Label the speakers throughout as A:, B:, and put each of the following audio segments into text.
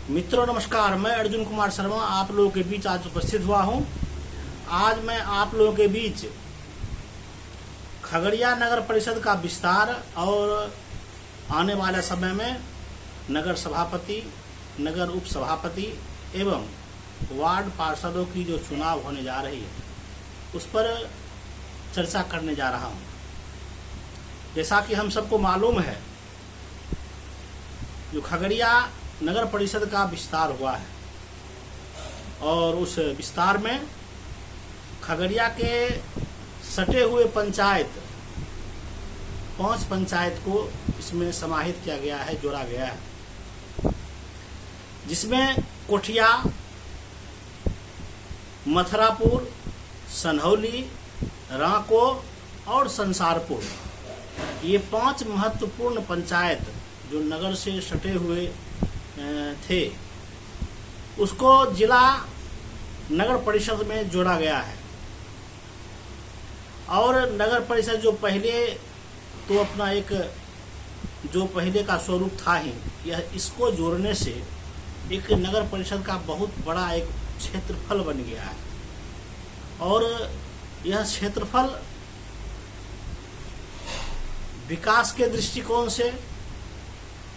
A: मित्रों नमस्कार, मैं अर्जुन कुमार शर्मा आप लोगों के बीच आज उपस्थित हुआ हूं। आज मैं आप लोगों के बीच खगड़िया नगर परिषद का विस्तार और आने वाले समय में नगर सभापति, नगर उप सभापति एवं वार्ड पार्षदों की जो चुनाव होने जा रही है उस पर चर्चा करने जा रहा हूं। जैसा कि हम सबको मालूम है, जो खगड़िया नगर परिषद का विस्तार हुआ है और उस विस्तार में खगड़िया के सटे हुए पंचायत 5 पंचायत को इसमें समाहित किया गया है, जोड़ा गया है, जिसमें कोठिया, मथुरापुर, सनहौली, रांको और संसारपुर, ये 5 महत्वपूर्ण पंचायत जो नगर से सटे हुए थे उसको जिला नगर परिषद में जोड़ा गया है। और नगर परिषद जो पहले तो अपना एक जो पहले का स्वरूप था ही, यह इसको जोड़ने से एक नगर परिषद का बहुत बड़ा एक क्षेत्रफल बन गया है। और यह क्षेत्रफल विकास के दृष्टिकोण से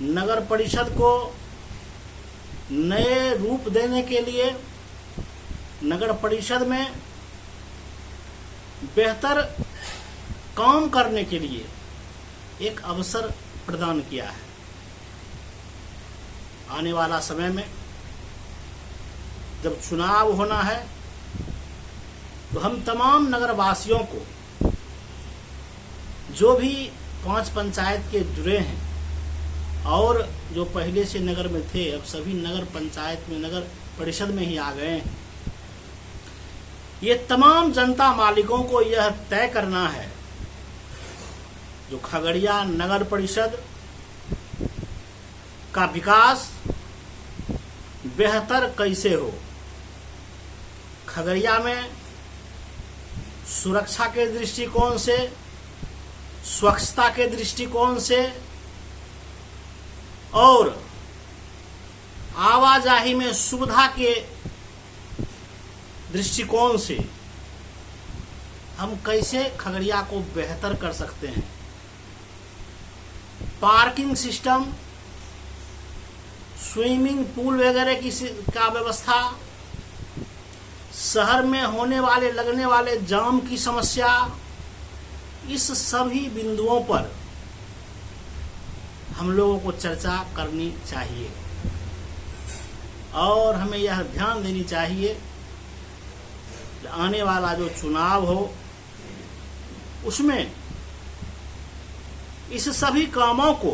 A: नगर परिषद को नए रूप देने के लिए, नगर परिषद में बेहतर काम करने के लिए एक अवसर प्रदान किया है। आने वाला समय में जब चुनाव होना है तो हम तमाम नगरवासियों को, जो भी 5 पंचायत के जुड़े हैं और जो पहले से नगर में थे, अब सभी नगर पंचायत में, नगर परिषद में ही आ गए हैं, ये तमाम जनता मालिकों को यह तय करना है जो खगड़िया नगर परिषद का विकास बेहतर कैसे हो। खगड़िया में सुरक्षा के दृष्टिकोण से, स्वच्छता के दृष्टिकोण से और आवाजाही में सुविधा के दृष्टिकोण से हम कैसे खगड़िया को बेहतर कर सकते हैं। पार्किंग सिस्टम, स्विमिंग पूल वगैरह की का व्यवस्था, शहर में होने वाले लगने वाले जाम की समस्या, इस सभी बिंदुओं पर हम लोगों को चर्चा करनी चाहिए। और हमें यह ध्यान देनी चाहिए कि आने वाला जो चुनाव हो उसमें इस सभी कामों को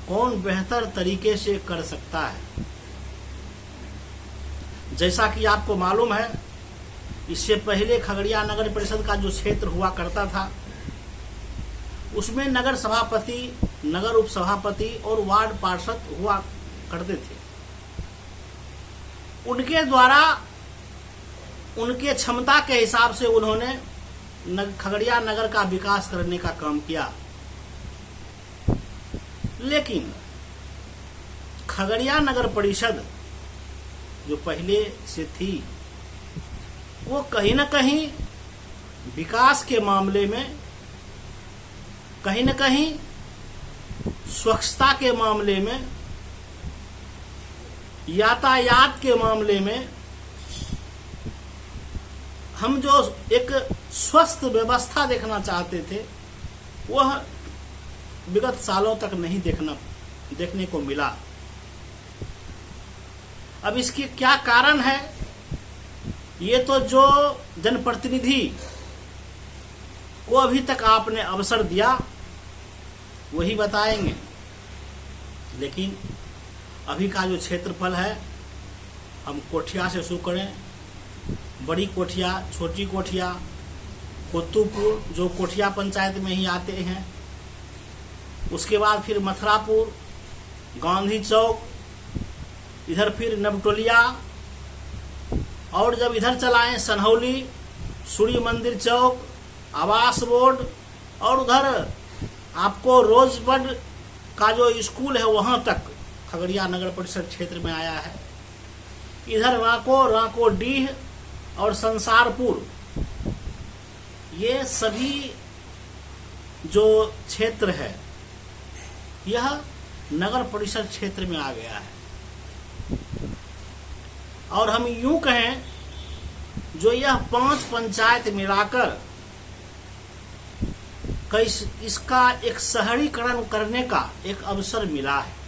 A: कौन बेहतर तरीके से कर सकता है। जैसा कि आपको मालूम है, इससे पहले खगड़िया नगर परिषद का जो क्षेत्र हुआ करता था उसमें नगर सभापति, नगर उप सभापति और वार्ड पार्षद हुआ करते थे। उनके द्वारा उनके क्षमता के हिसाब से उन्होंने खगड़िया नगर का विकास करने का काम किया। लेकिन खगड़िया नगर परिषद जो पहले से थी वो कहीं न कहीं विकास के मामले में, कहीं न कहीं स्वच्छता के मामले में, यातायात के मामले में, हम जो एक स्वस्थ व्यवस्था देखना चाहते थे वह विगत सालों तक नहीं देखने को मिला। अब इसके क्या कारण है, ये तो जो जनप्रतिनिधि को अभी तक आपने अवसर दिया वही बताएंगे। लेकिन अभी का जो क्षेत्रफल है, हम कोठिया से शुरू करें, बड़ी कोठिया, छोटी कोठिया, कुतुपुर जो कोठिया पंचायत में ही आते हैं, उसके बाद फिर मथुरापुर, गांधी चौक, इधर फिर नवटोलिया, और जब इधर चलाएं सनहौली, सूर्य मंदिर चौक, आवास बोर्ड, और उधर आपको रोजबड का जो स्कूल है वहां तक खगड़िया नगर परिषद क्षेत्र में आया है। इधर रांकोडीह और संसारपुर, ये सभी जो क्षेत्र है यह नगर परिषद क्षेत्र में आ गया है। और हम यूं कहें, जो यह 5 पंचायत मिलाकर इसका एक शहरीकरण करने का एक अवसर मिला है।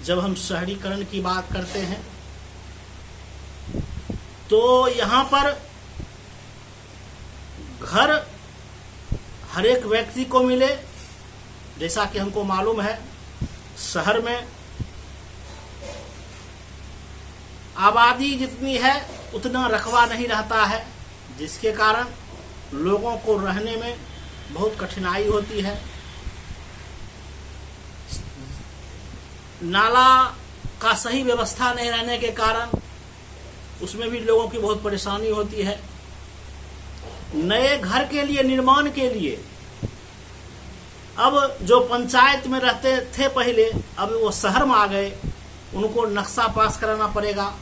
A: जब हम शहरीकरण की बात करते हैं तो यहाँ पर घर हर एक व्यक्ति को मिले। जैसा कि हमको मालूम है, शहर में आबादी जितनी है उतना रकबा नहीं रहता है, जिसके कारण लोगों को रहने में बहुत कठिनाई होती है। नाला का सही व्यवस्था नहीं रहने के कारण उसमें भी लोगों की बहुत परेशानी होती है। नए घर के लिए, निर्माण के लिए अब जो पंचायत में रहते थे पहले, अब वो शहर में आ गए, उनको नक्शा पास कराना पड़ेगा।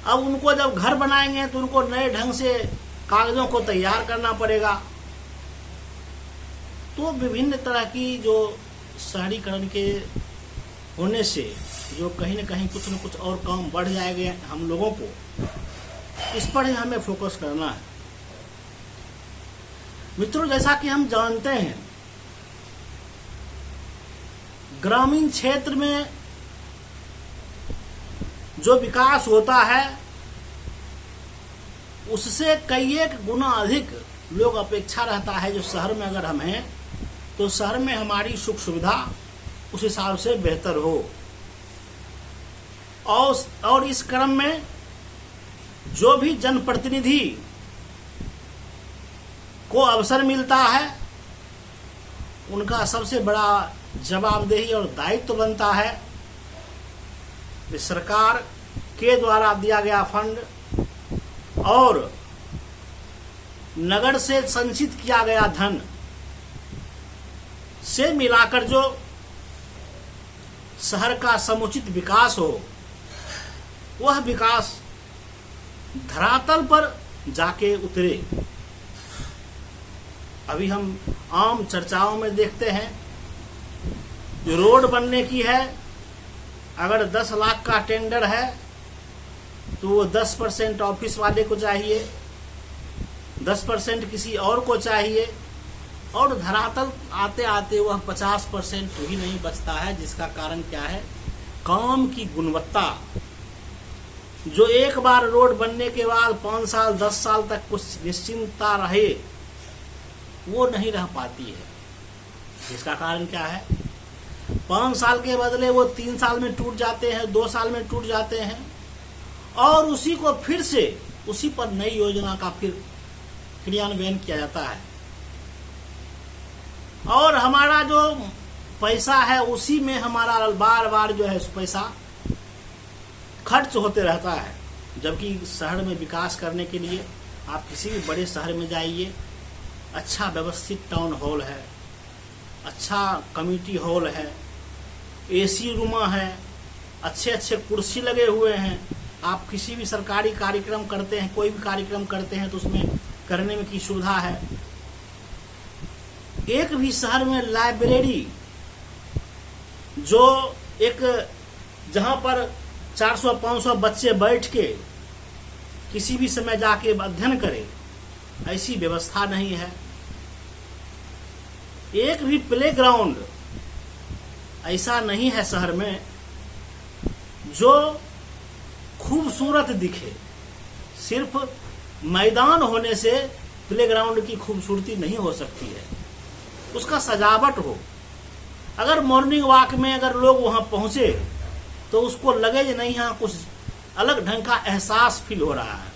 A: अब उनको जब घर बनाएंगे तो उनको नए ढंग से कागजों को तैयार करना पड़ेगा। तो विभिन्न तरह की जो शहरीकरण के होने से जो कहीं न कहीं कुछ न कुछ और काम बढ़ जाएंगे हम लोगों को, इस पर ही हमें फोकस करना है। मित्रों, जैसा कि हम जानते हैं, ग्रामीण क्षेत्र में जो विकास होता है उससे कई एक गुना अधिक लोग अपेक्षा रहता है जो शहर में अगर हम हैं तो शहर में हमारी सुख सुविधा उस हिसाब से बेहतर हो। और इस क्रम में जो भी जनप्रतिनिधि को अवसर मिलता है उनका सबसे बड़ा जवाबदेही और दायित्व बनता है कि सरकार के द्वारा दिया गया फंड और नगर से संचित किया गया धन से मिलाकर जो शहर का समुचित विकास हो, वह विकास धरातल पर जाके उतरे। अभी हम आम चर्चाओं में देखते हैं, रोड बनने की है, अगर 10 लाख का टेंडर है तो वो 10% ऑफिस वाले को चाहिए, 10% किसी और को चाहिए, और धरातल आते आते वह 50% भी नहीं बचता है। जिसका कारण क्या है? काम की गुणवत्ता, जो एक बार रोड बनने के बाद 5 साल 10 साल तक कुछ निश्चिंतता रहे, वो नहीं रह पाती है। जिसका कारण क्या है? 5 साल के बदले वो 3 साल में टूट जाते हैं, 2 साल में टूट जाते हैं, और उसी को फिर से उसी पर नई योजना का फिर क्रियान्वयन किया जाता है। और हमारा जो पैसा है उसी में हमारा बार बार जो है पैसा खर्च होते रहता है। जबकि शहर में विकास करने के लिए आप किसी भी बड़े शहर में जाइए, अच्छा व्यवस्थित टाउन हॉल है, अच्छा कम्युनिटी हॉल है, एसी रूमा है, अच्छे अच्छे कुर्सी लगे हुए हैं। आप किसी भी सरकारी कार्यक्रम करते हैं, कोई भी कार्यक्रम करते हैं तो उसमें करने में की सुविधा है। एक भी शहर में लाइब्रेरी, जो एक जहां पर 400-500 बच्चे बैठ के किसी भी समय जाके अध्ययन करें, ऐसी व्यवस्था नहीं है। एक भी प्लेग्राउंड ऐसा नहीं है शहर में जो खूबसूरत दिखे। सिर्फ मैदान होने से प्लेग्राउंड की खूबसूरती नहीं हो सकती है, उसका सजावट हो। अगर मॉर्निंग वॉक में अगर लोग वहां पहुंचे तो उसको लगे कि नहीं, यहाँ कुछ अलग ढंग का एहसास फील हो रहा है।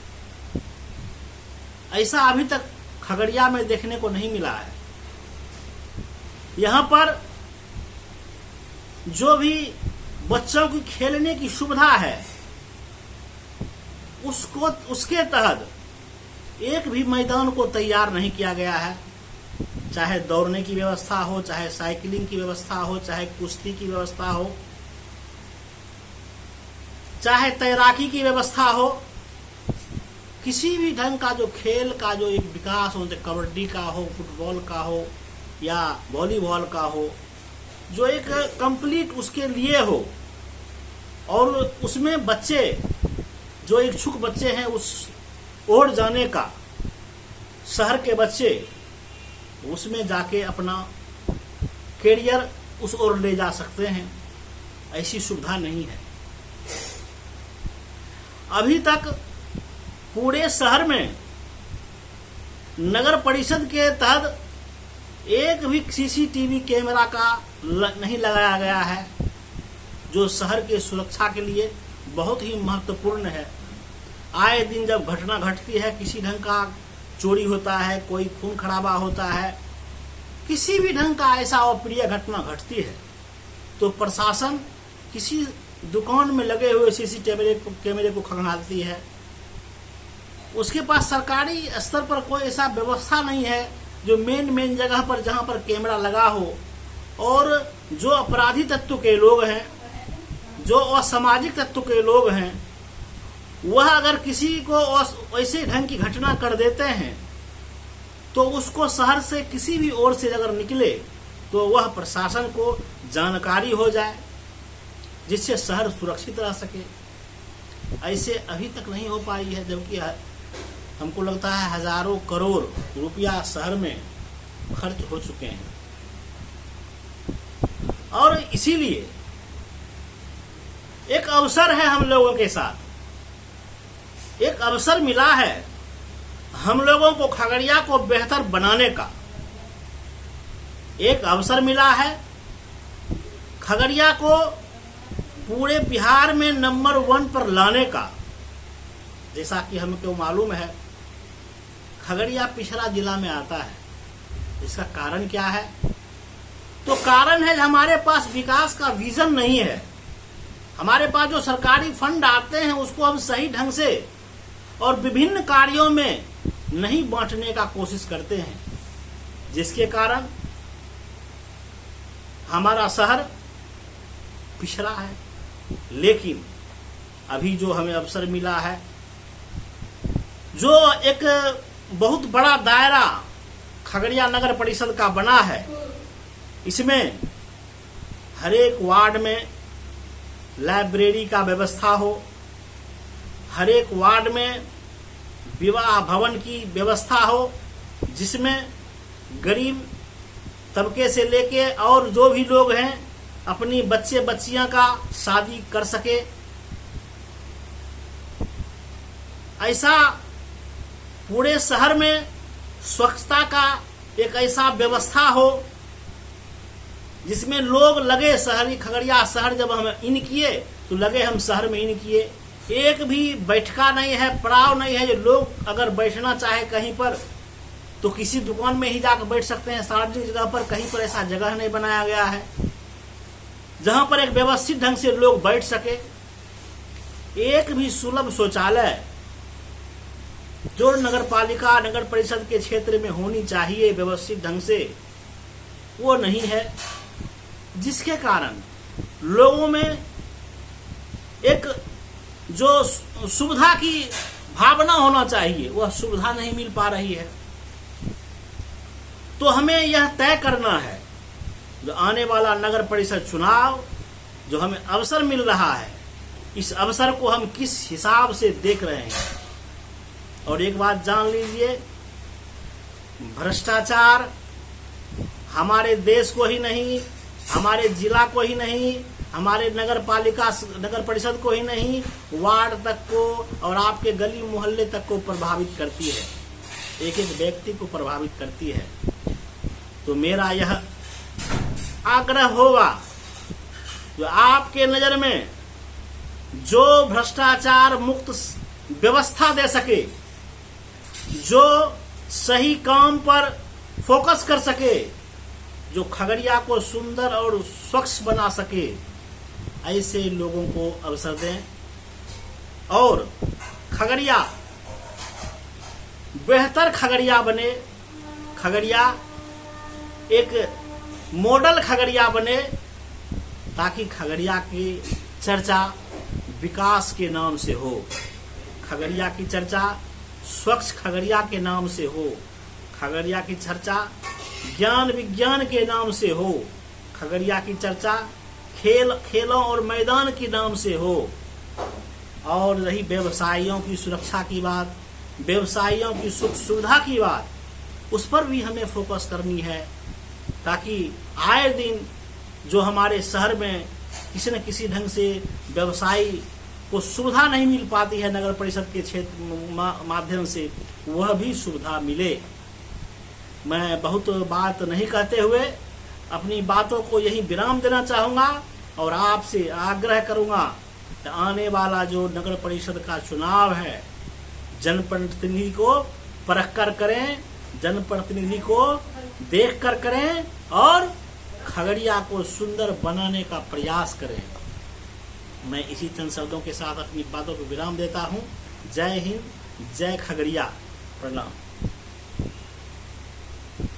A: ऐसा अभी तक खगड़िया में देखने को नहीं मिला है। यहाँ पर जो भी बच्चों की खेलने की सुविधा है उसके तहत एक भी मैदान को तैयार नहीं किया गया है। चाहे दौड़ने की व्यवस्था हो, चाहे साइकिलिंग की व्यवस्था हो, चाहे कुश्ती की व्यवस्था हो, चाहे तैराकी की व्यवस्था हो, किसी भी ढंग का जो खेल का जो एक विकास हो, कबड्डी का हो, फुटबॉल का हो या वॉलीबॉल का हो, जो एक कंप्लीट उसके लिए हो और उसमें बच्चे जो इच्छुक बच्चे हैं उस ओर जाने का, शहर के बच्चे उसमें जाके अपना कैरियर उस ओर ले जा सकते हैं, ऐसी सुविधा नहीं है। अभी तक पूरे शहर में नगर परिषद के तहत एक भी सीसीटीवी कैमरा का नहीं लगाया गया है, जो शहर के सुरक्षा के लिए बहुत ही महत्वपूर्ण है। आए दिन जब घटना घटती है, किसी ढंग का चोरी होता है, कोई खून खराबा होता है, किसी भी ढंग का ऐसा अप्रिय घटना घटती है, तो प्रशासन किसी दुकान में लगे हुए सीसीटीवी कैमरे को खंगालती है। उसके पास सरकारी स्तर पर कोई ऐसा व्यवस्था नहीं है जो मेन जगह पर जहां पर कैमरा लगा हो, और जो अपराधी तत्व के लोग हैं, जो असामाजिक तत्व के लोग हैं, वह अगर किसी को ऐसे ढंग की घटना कर देते हैं तो उसको शहर से किसी भी ओर से अगर निकले तो वह प्रशासन को जानकारी हो जाए, जिससे शहर सुरक्षित रह सके। ऐसे अभी तक नहीं हो पाई है, जबकि हमको लगता है हजारों करोड़ रुपया शहर में खर्च हो चुके हैं। और इसीलिए एक अवसर है हम लोगों के साथ, एक अवसर मिला है हम लोगों को खगड़िया को बेहतर बनाने का। एक अवसर मिला है खगड़िया को पूरे बिहार में नंबर 1 पर लाने का। जैसा कि हमको मालूम है खगड़िया पिछड़ा जिला में आता है। इसका कारण क्या है? तो कारण है हमारे पास विकास का विजन नहीं है। हमारे पास जो सरकारी फंड आते हैं उसको हम सही ढंग से और विभिन्न कार्यों में नहीं बांटने का कोशिश करते हैं, जिसके कारण हमारा शहर पिछड़ा है। लेकिन अभी जो हमें अवसर मिला है, जो एक बहुत बड़ा दायरा खगड़िया नगर परिषद का बना है, इसमें हर एक वार्ड में लाइब्रेरी का व्यवस्था हो, हर एक वार्ड में विवाह भवन की व्यवस्था हो, जिसमें गरीब तबके से लेके और जो भी लोग हैं अपनी बच्चे बच्चियां का शादी कर सके। ऐसा पूरे शहर में स्वच्छता का एक ऐसा व्यवस्था हो जिसमें लोग लगे, शहरी खगड़िया शहर जब हम इन किए तो लगे हम शहर में इन किए। एक भी बैठका नहीं है, पड़ाव नहीं है, जो लोग अगर बैठना चाहे कहीं पर तो किसी दुकान में ही जाकर बैठ सकते हैं। सार्वजनिक जगह पर कहीं पर ऐसा जगह नहीं बनाया गया है जहां पर एक व्यवस्थित ढंग से लोग बैठ सके। एक भी सुलभ शौचालय जो नगर पालिका नगर परिषद के क्षेत्र में होनी चाहिए व्यवस्थित ढंग से, वो नहीं है, जिसके कारण लोगों में एक जो सुविधा की भावना होना चाहिए वह सुविधा नहीं मिल पा रही है। तो हमें यह तय करना है, जो आने वाला नगर परिषद चुनाव जो हमें अवसर मिल रहा है, इस अवसर को हम किस हिसाब से देख रहे हैं। और एक बात जान लीजिए, भ्रष्टाचार हमारे देश को ही नहीं, हमारे जिला को ही नहीं, हमारे नगर पालिका नगर परिषद को ही नहीं, वार्ड तक को और आपके गली मोहल्ले तक को प्रभावित करती है, एक एक व्यक्ति को प्रभावित करती है। तो मेरा यह आग्रह होगा, जो आपके नजर में जो भ्रष्टाचार मुक्त व्यवस्था दे सके, जो सही काम पर फोकस कर सके, जो खगड़िया को सुंदर और स्वच्छ बना सके, ऐसे लोगों को अवसर दें और खगड़िया बेहतर खगड़िया बने। खगड़िया एक मॉडल खगड़िया बने, ताकि खगड़िया की चर्चा विकास के नाम से हो, खगड़िया की चर्चा स्वच्छ खगड़िया के नाम से हो, खगड़िया की चर्चा ज्ञान विज्ञान के नाम से हो, खगड़िया की चर्चा खेलों और मैदान के नाम से हो। और रही व्यवसायियों की सुरक्षा की बात, व्यवसायियों की सुख सुविधा की बात, उस पर भी हमें फोकस करनी है, ताकि आए दिन जो हमारे शहर में किसी न किसी ढंग से व्यवसायी को सुविधा नहीं मिल पाती है नगर परिषद के क्षेत्र माध्यम से, वह भी सुविधा मिले। मैं बहुत बात नहीं कहते हुए अपनी बातों को यही विराम देना चाहूँगा और आपसे आग्रह करूँगा कि आने वाला जो नगर परिषद का चुनाव है, जनप्रतिनिधि को परख कर करें, जनप्रतिनिधि को देख कर करें और खगड़िया को सुंदर बनाने का प्रयास करें। मैं इसी चंद शब्दों के साथ अपनी बातों को विराम देता हूँ। जय हिंद, जय खगड़िया, प्रणाम।